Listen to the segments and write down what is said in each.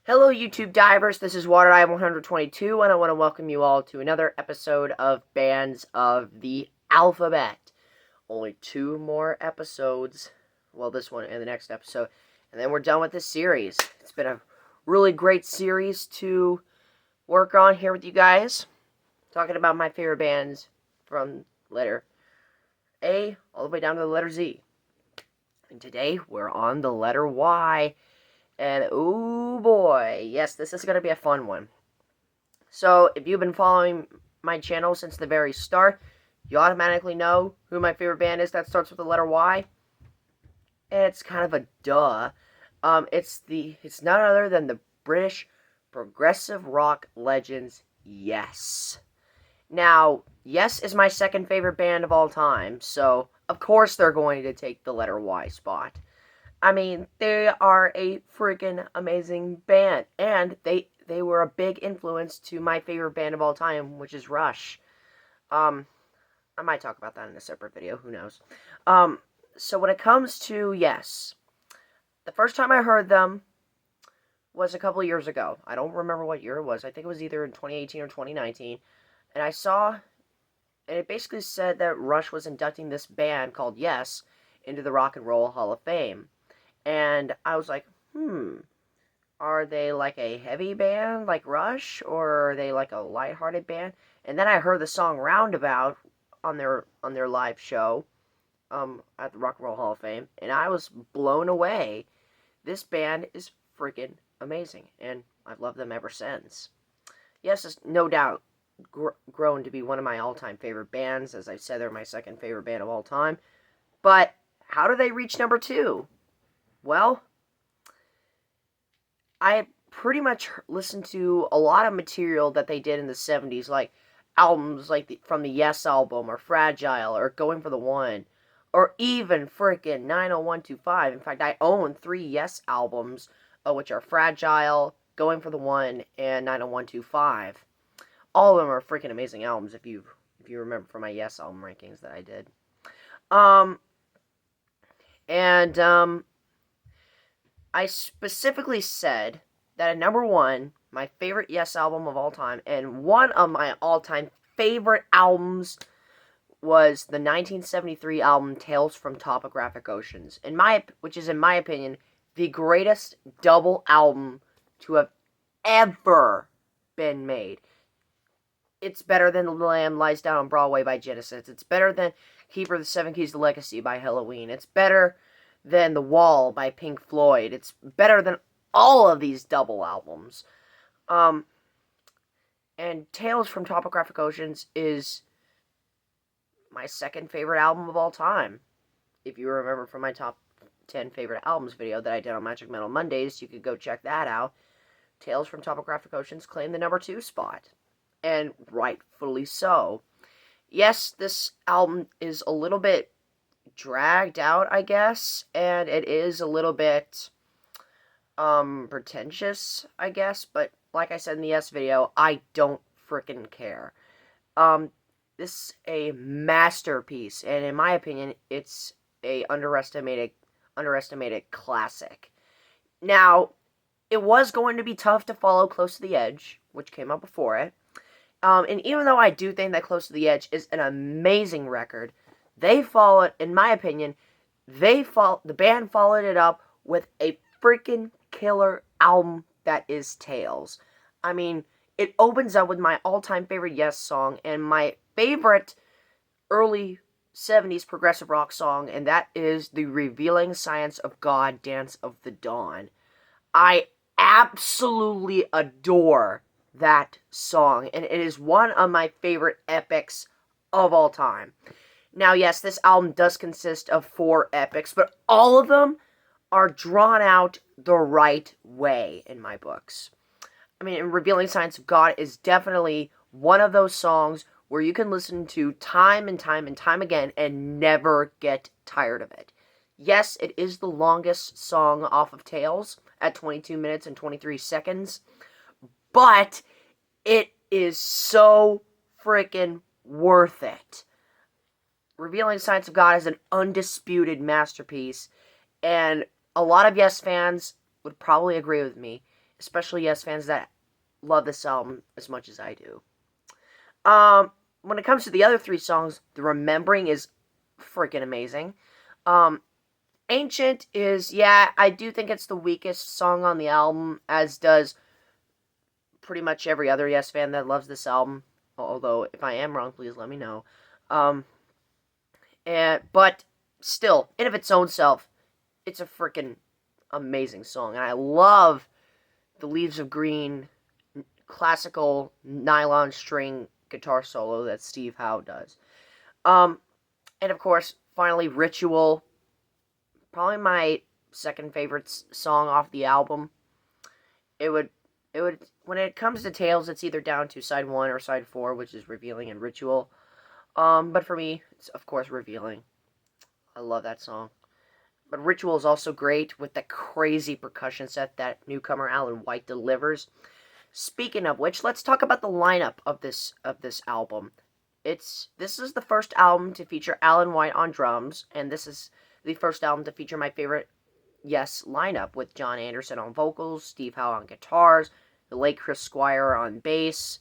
Hello, YouTube divers. This is WaterEye 122, and I want to welcome you all to another episode of Bands of the Alphabet. Only two more episodes. Well, this one and the next episode, and then we're done with this series. It's been a really great series to work on here with you guys, talking about my favorite bands from letter A all the way down to the letter Z. And today we're on the letter Y. And oh boy, yes, this is going to be a fun one. So, if you've been following my channel since the very start, you automatically know who my favorite band is that starts with the letter Y. It's kind of a duh. It's none other than the British progressive rock legends Yes. Now, Yes is my second favorite band of all time, so of course they're going to take the letter Y spot. I mean, they are a freaking amazing band, and they were a big influence to my favorite band of all time, which is Rush. I might talk about that in a separate video, who knows. So when it comes to Yes, the first time I heard them was a couple years ago. I don't remember what year it was. I think it was either in 2018 or 2019. And I saw, and it basically said that Rush was inducting this band called Yes into the Rock and Roll Hall of Fame. And I was like, are they like a heavy band like Rush, or are they like a lighthearted band? And then I heard the song Roundabout on their live show at the Rock and Roll Hall of Fame, and I was blown away. This band is freaking amazing, and I've loved them ever since. Yes, it's no doubt grown to be one of my all-time favorite bands. As I said, they're my second favorite band of all time. But how do they reach number 2? Well, I pretty much listened to a lot of material that they did in the 70s, like albums like from the Yes album, or Fragile, or Going for the One, or even freaking 90125. In fact, I own 3 Yes albums, which are Fragile, Going for the One, and 90125. All of them are freaking amazing albums, if you remember from my Yes album rankings that I did. I specifically said that at number 1, my favorite Yes album of all time, and one of my all-time favorite albums, was the 1973 album Tales from Topographic Oceans, which is, in my opinion, the greatest double album to have ever been made. It's better than The Lamb Lies Down on Broadway by Genesis. It's better than Keeper of the Seven Keys to Legacy by Helloween. It's better than The Wall by Pink Floyd. It's better than all of these double albums. And Tales from Topographic Oceans is my second favorite album of all time. If you remember from my top 10 favorite albums video that I did on Magic Metal Mondays, you could go check that out. Tales from Topographic Oceans claimed the number 2 spot. And rightfully so. Yes, this album is a little bit dragged out, I guess, and it is a little bit pretentious, I guess, but like I said in the Yes video, I don't frickin' care. This is a masterpiece, and in my opinion, it's a underestimated classic. Now, it was going to be tough to follow Close to the Edge, which came out before it. And even though I do think that Close to the Edge is an amazing record, in my opinion, the band followed it up with a freaking killer album that is Tales. I mean, it opens up with my all-time favorite Yes song, and my favorite early 70s progressive rock song, and that is the Revealing Science of God, Dance of the Dawn. I absolutely adore that song, and it is one of my favorite epics of all time. Now, yes, this album does consist of 4 epics, but all of them are drawn out the right way in my books. I mean, Revealing Science of God is definitely one of those songs where you can listen to time and time and time again and never get tired of it. Yes, it is the longest song off of Tales at 22 minutes and 23 seconds, but it is so freaking worth it. Revealing Science of God is an undisputed masterpiece, and a lot of Yes fans would probably agree with me. especially Yes fans that love this album as much as I do. When it comes to the other three songs, the Remembering is freaking amazing. Um, Ancient is, yeah, I do think it's the weakest song on the album, as does pretty much every other Yes fan that loves this album. Although, if I am wrong, please let me know. Um, but still, in of its own self, it's a freaking amazing song, and I love the Leaves of Green classical nylon string guitar solo that Steve Howe does. And of course, finally, Ritual, probably my second favorite song off the album. It would, when it comes to Tales, it's either down to side 1 or side 4, which is Revealing and Ritual. But for me, it's of course Revealing. I love that song. But Ritual is also great with the crazy percussion set that newcomer Alan White delivers. Speaking of which, let's talk about the lineup of this album. This is the first album to feature Alan White on drums, and this is the first album to feature my favorite Yes lineup, with John Anderson on vocals, Steve Howe on guitars, the late Chris Squire on bass,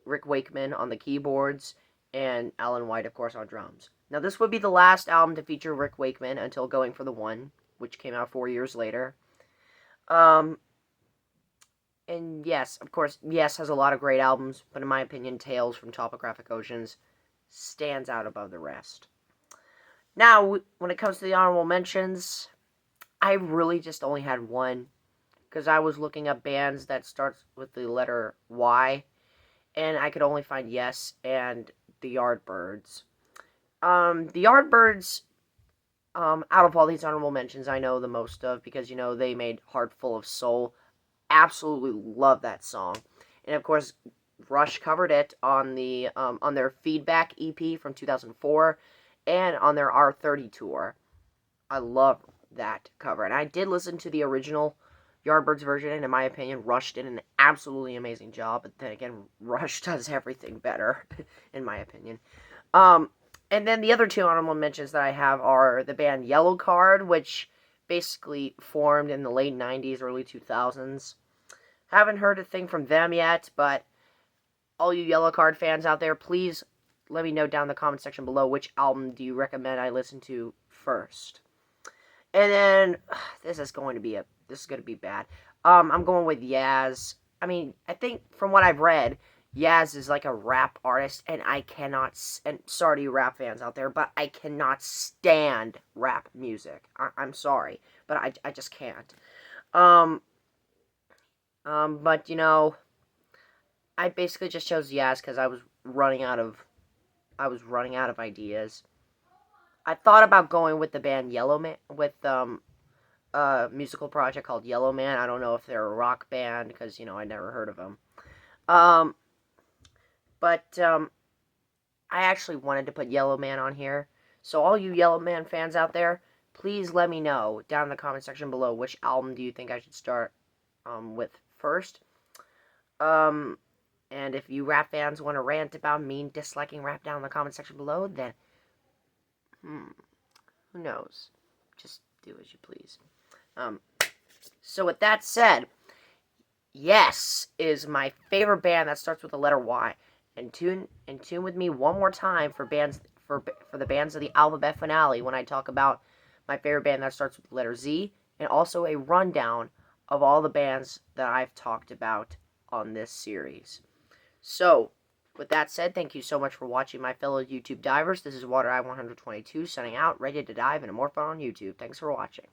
Rick Wakeman on the keyboards, and Alan White, of course, on drums. Now, this would be the last album to feature Rick Wakeman until Going for the One, which came out 4 years later. And yes, of course, Yes has a lot of great albums, but in my opinion, Tales from Topographic Oceans stands out above the rest. Now, when it comes to the honorable mentions, I really just only had one, because I was looking up bands that starts with the letter Y, and I could only find Yes and the Yardbirds. The Yardbirds, out of all these honorable mentions, I know the most of, because, they made Heart Full of Soul. Absolutely love that song. And of course, Rush covered it on their Feedback EP from 2004 and on their R30 tour. I love that cover. And I did listen to the original Yardbirds version, and in my opinion, Rush did an absolutely amazing job. But then again, Rush does everything better, in my opinion. And then the other two honorable mentions that I have are the band Yellowcard, which basically formed in the late 90s, early 2000s. Haven't heard a thing from them yet, but all you Yellowcard fans out there, please let me know down in the comment section below which album do you recommend I listen to first. And then this is going to be bad. I'm going with Yaz. I mean, I think from what I've read, Yaz is like a rap artist, and I cannot, and sorry to you rap fans out there, but I cannot stand rap music. I'm sorry, but I just can't. But I basically just chose Yaz because I was running out of ideas. I thought about going with the band Yellowman, with a musical project called Yellowman. I don't know if they're a rock band because I never heard of them. But I actually wanted to put Yellowman on here. So all you Yellowman fans out there, please let me know down in the comment section below which album do you think I should start with first. And if you rap fans want to rant about me disliking rap down in the comment section below, then who knows? Just do as you please. So with that said, Yes is my favorite band that starts with the letter Y. And tune with me one more time for the bands of the alphabet finale when I talk about my favorite band that starts with the letter Z, and also a rundown of all the bands that I've talked about on this series. So, with that said, thank you so much for watching, my fellow YouTube divers. This is WaterEye122 signing out, ready to dive into more fun on YouTube. Thanks for watching.